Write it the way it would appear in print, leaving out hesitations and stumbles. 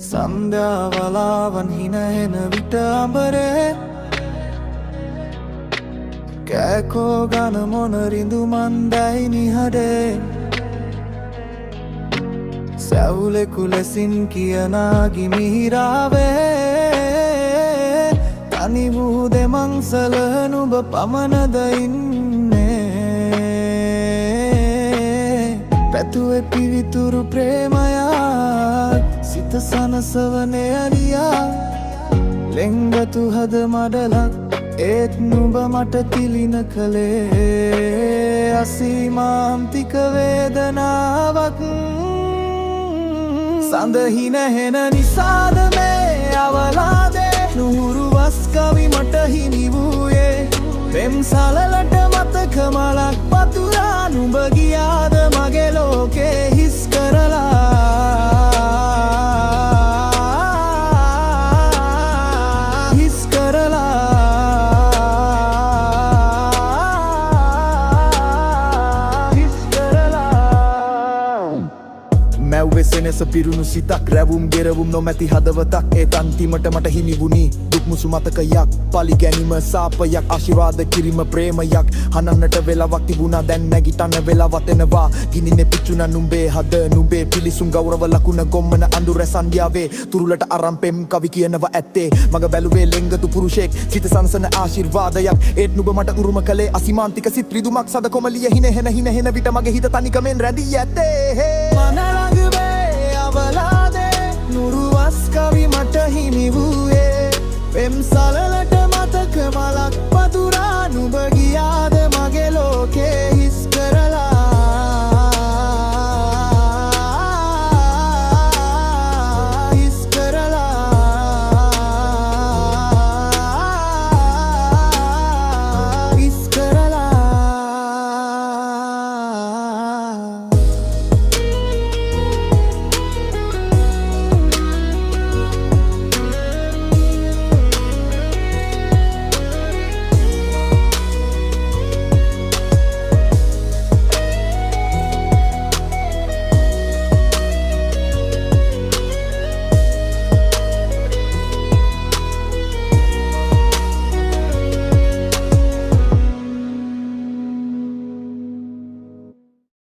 සන්ධ්‍යාවලාවන් හිනහෙන විට අඹරේ කෑකෝ ගන මොන රිඳුමන් දැයි නිහඬේ සැවුලෙකු ලෙසින් කියනා ගිමිහිරාවේ තනි වූ දෙමංසල නුඹ පමණද ඉන්නේ පැතුවේ පිවිතුරු ප්‍රේමයක් සිත සනසවනේ අලියා ලෙංගතු හද මඩලක් ඒත් නුඹ මට තිලින කළේ අසීමාන්තික වේදනාවක් සඳහින හෙන නිසාද මේ අවලාදේ නුහුරු වස් කවි මට හිමි වූයේ පෙම් සලලට මතක මලක් පතුරා නුඹ ගියාද මගේ ලෝකේ හිස් කරලා වෙසෙනස පිරුණු සිතක් රැවුම් ගෙරවුම් නොමැති හදවතක් ඒත් අන්තිමට මට හිමි වුණී දුක්මුසු මතකයක් පලි ගැනීම සාපයක් ආශිර්වාද කිරීම ප්‍රේමයක් හනන්නට වෙලාවක් තිබුණා දැන් නැගිටන්න වෙලාවත් එනවා ගිනිනේ පිච්චුණා නුඹේ හද නුඹේ පිලිසුම් ගෞරව ලකුණ ගොම්මන අඳුර සන්ධ්‍යාවේ තුරුලට අරන් පෙම් කවි කියනවා ඇත්තේ මග බැලුවේ ලෙංගතු පුරුෂයෙක් සිත සංසන ආශිර්වාදයක් ඒත් නුඹ මට උරුම කළේ අසීමාන්තික සිත් රිදුමක් සද කොමලිය හින විට මගේ හිත තනිකමෙන් රැඳී ඇත්තේ අවලාදේ නුරු වස් කවි මට හිමි වූයේ පෙම් සලල